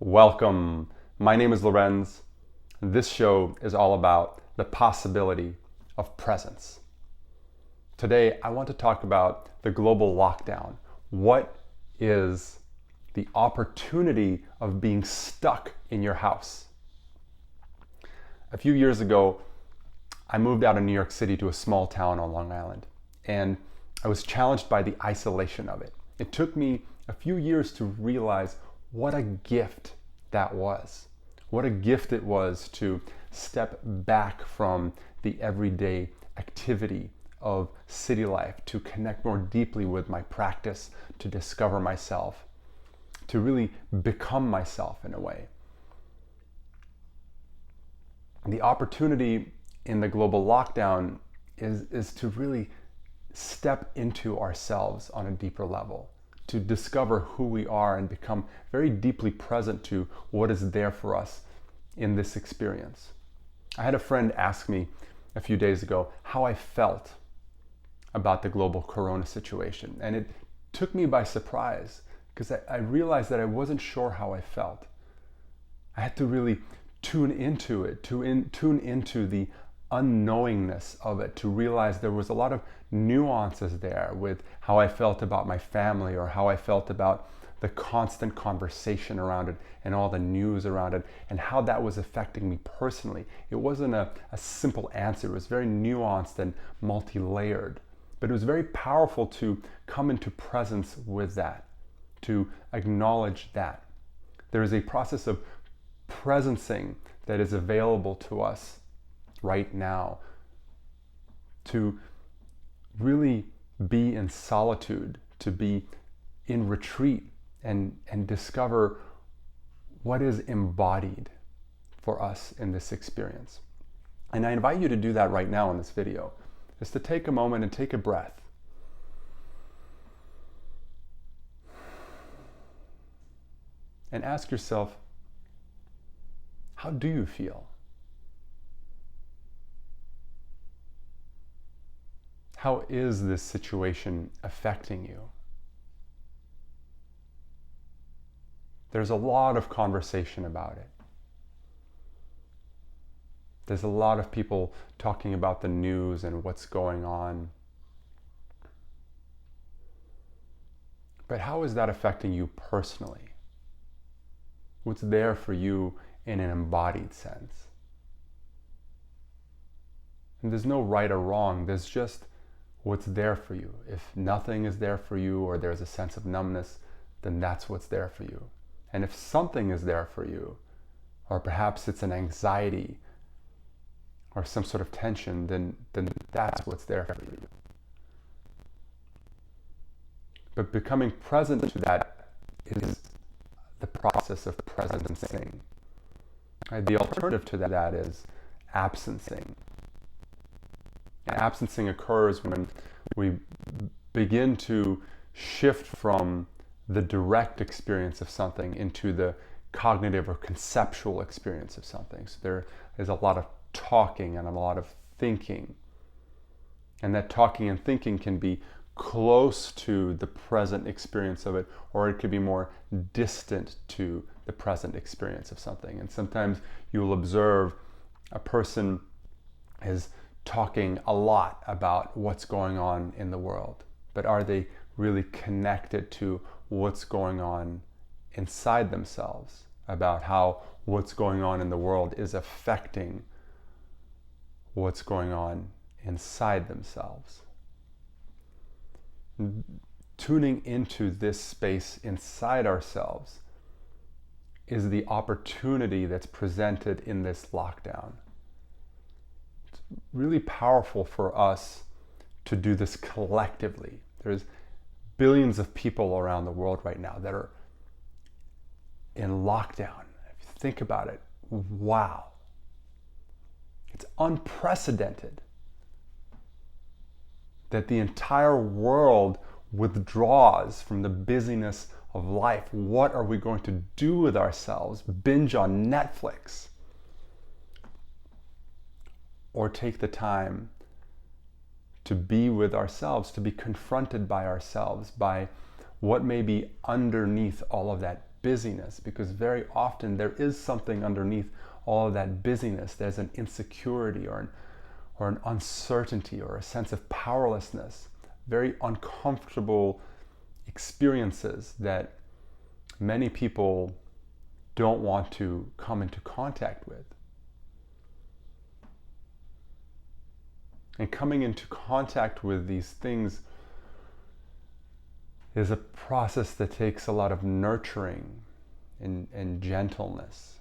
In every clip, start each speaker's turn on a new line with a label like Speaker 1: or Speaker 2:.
Speaker 1: Welcome. My name is Lorenz. This show is all about the possibility of presence. Today, I want to talk about the global lockdown. What is the opportunity of being stuck in your house? A few years ago, I moved out of New York City to a small town on Long Island, and I was challenged by the isolation of it. It took me a few years to realize what a gift that was. What a gift it was to step back from the everyday activity of city life, to connect more deeply with my practice, to discover myself, to really become myself in a way. The opportunity in the global lockdown is to really step into ourselves on a deeper level, to discover who we are and become very deeply present to what is there for us in this experience. I had a friend ask me a few days ago how I felt about the global corona situation, and it took me by surprise because I realized that I wasn't sure how I felt. I had to really tune into it, tune into the unknowingness of it, to realize there was a lot of nuances there with how I felt about my family, or how I felt about the constant conversation around it and all the news around it, and how that was affecting me personally. It wasn't a simple answer. It was very nuanced and multi-layered, but it was very powerful to come into presence with that, to acknowledge that. There is a process of presencing that is available to us right now, to really be in solitude, to be in retreat, and discover what is embodied for us in this experience. And I invite you to do that right now in this video, is to take a moment and take a breath. And ask yourself, how do you feel? How is this situation affecting you? There's a lot of conversation about it. There's a lot of people talking about the news and what's going on. But how is that affecting you personally? What's there for you in an embodied sense? And there's no right or wrong, there's just what's there for you. If nothing is there for you, or there's a sense of numbness, then that's what's there for you. And if something is there for you, or perhaps it's an anxiety or some sort of tension, then that's what's there for you. But becoming present to that is the process of presencing. Right? The alternative to that is absencing. And absencing occurs when we begin to shift from the direct experience of something into the cognitive or conceptual experience of something. So there is a lot of talking and a lot of thinking. And that talking and thinking can be close to the present experience of it, or it could be more distant to the present experience of something. And sometimes you'll observe a person is talking a lot about what's going on in the world, but are they really connected to what's going on inside themselves, about how what's going on in the world is affecting what's going on inside themselves? Tuning into this space inside ourselves is the opportunity that's presented in this lockdown. It's really powerful for us to do this collectively. There's billions of people around the world right now that are in lockdown. If you think about it, wow. It's unprecedented that the entire world withdraws from the busyness of life. What are we going to do with ourselves? Binge on Netflix? Or take the time to be with ourselves, to be confronted by ourselves, by what may be underneath all of that busyness, because very often there is something underneath all of that busyness. There's an insecurity or an uncertainty or a sense of powerlessness, very uncomfortable experiences that many people don't want to come into contact with. And coming into contact with these things is a process that takes a lot of nurturing and gentleness.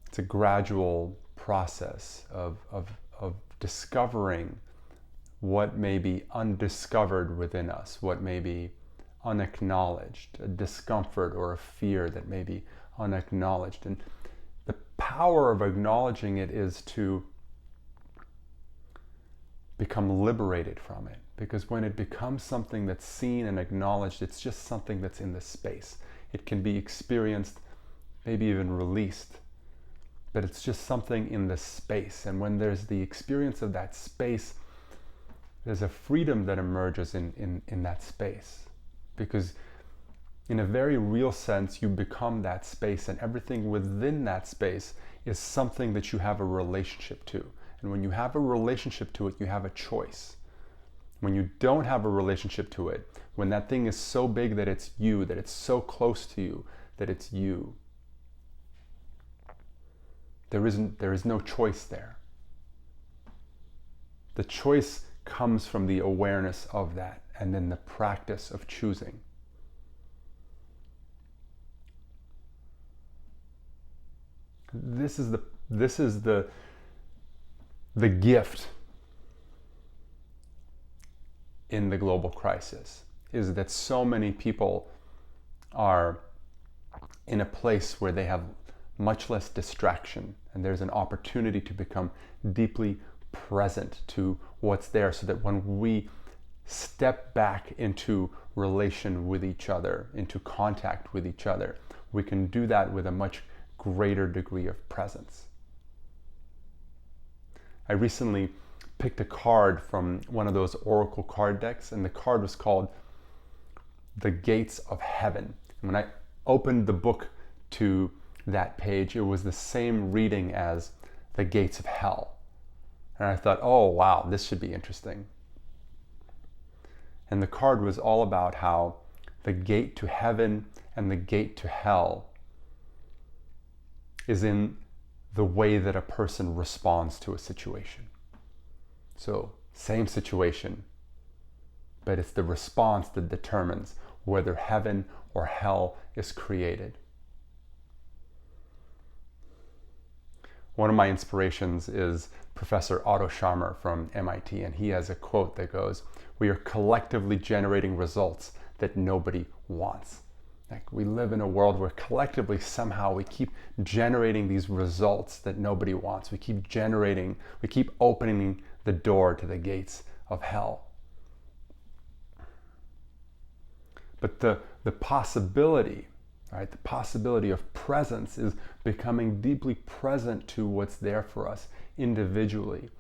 Speaker 1: It's a gradual process of discovering what may be undiscovered within us, what may be unacknowledged, a discomfort or a fear that may be unacknowledged. And the power of acknowledging it is to become liberated from it. Because when it becomes something that's seen and acknowledged, it's just something that's in the space. It can be experienced, maybe even released, but it's just something in the space. And when there's the experience of that space, there's a freedom that emerges in that space. Because in a very real sense, you become that space, and everything within that space is something that you have a relationship to. And when you have a relationship to it, you have a choice. When you don't have a relationship to it, when that thing is so big that it's you, that it's so close to you, that it's you, there is no choice there. The choice comes from the awareness of that, and then the practice of choosing. This is the gift in the global crisis, is that so many people are in a place where they have much less distraction, and there's an opportunity to become deeply present to what's there, so that when we step back into relation with each other, into contact with each other, we can do that with a much greater degree of presence. I recently picked a card from one of those Oracle card decks, and the card was called The Gates of Heaven. And when I opened the book to that page, it was the same reading as The Gates of Hell. And I thought, oh wow, this should be interesting. And the card was all about how the gate to heaven and the gate to hell is in the way that a person responds to a situation. So, same situation, but it's the response that determines whether heaven or hell is created. One of my inspirations is Professor Otto Scharmer from MIT, and he has a quote that goes, "We are collectively generating results that nobody wants." Like, we live in a world where collectively somehow we keep generating these results that nobody wants. We keep opening the door to the gates of hell. But the possibility, right, the possibility of presence is becoming deeply present to what's there for us individually.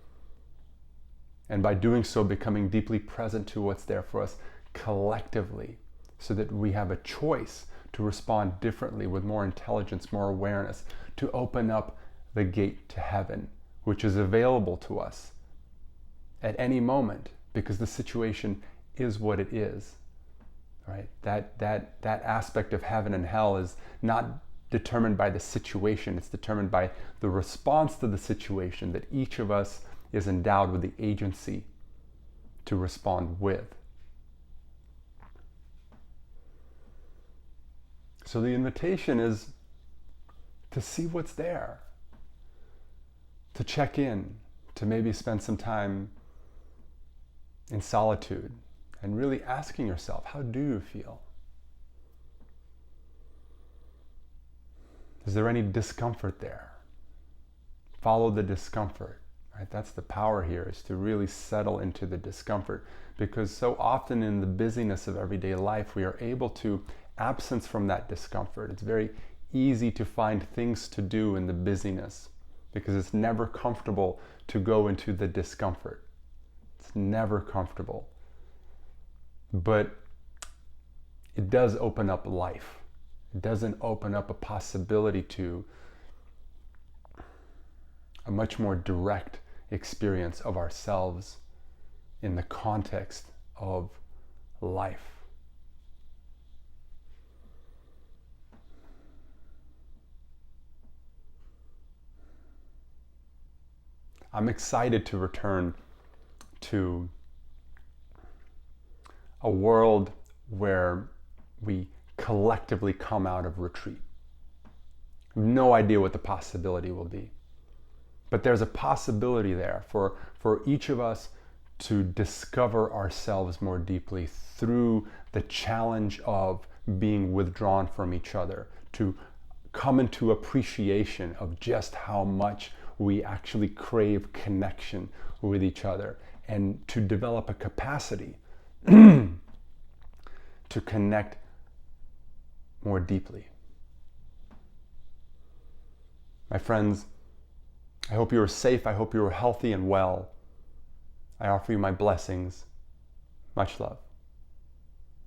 Speaker 1: And by doing so, becoming deeply present to what's there for us collectively, so that we have a choice to respond differently, with more intelligence, more awareness, to open up the gate to heaven, which is available to us at any moment, because the situation is what it is. Right? That aspect of heaven and hell is not determined by the situation, it's determined by the response to the situation that each of us is endowed with the agency to respond with. So the invitation is to see what's there, to check in, to maybe spend some time in solitude and really asking yourself, how do you feel? Is there any discomfort there? Follow the discomfort, right? That's the power here, is to really settle into the discomfort, because so often in the busyness of everyday life, we are able to absence from that discomfort. It's very easy to find things to do in the busyness, because it's never comfortable to go into the discomfort. It's never comfortable. But it does open up life. It doesn't open up a possibility to a much more direct experience of ourselves in the context of life. I'm excited to return to a world where we collectively come out of retreat. I have no idea what the possibility will be. But there's a possibility there for each of us to discover ourselves more deeply through the challenge of being withdrawn from each other, to come into appreciation of just how much we actually crave connection with each other, and to develop a capacity to connect more deeply. My friends, I hope you are safe. I hope you are healthy and well. I offer you my blessings. Much love.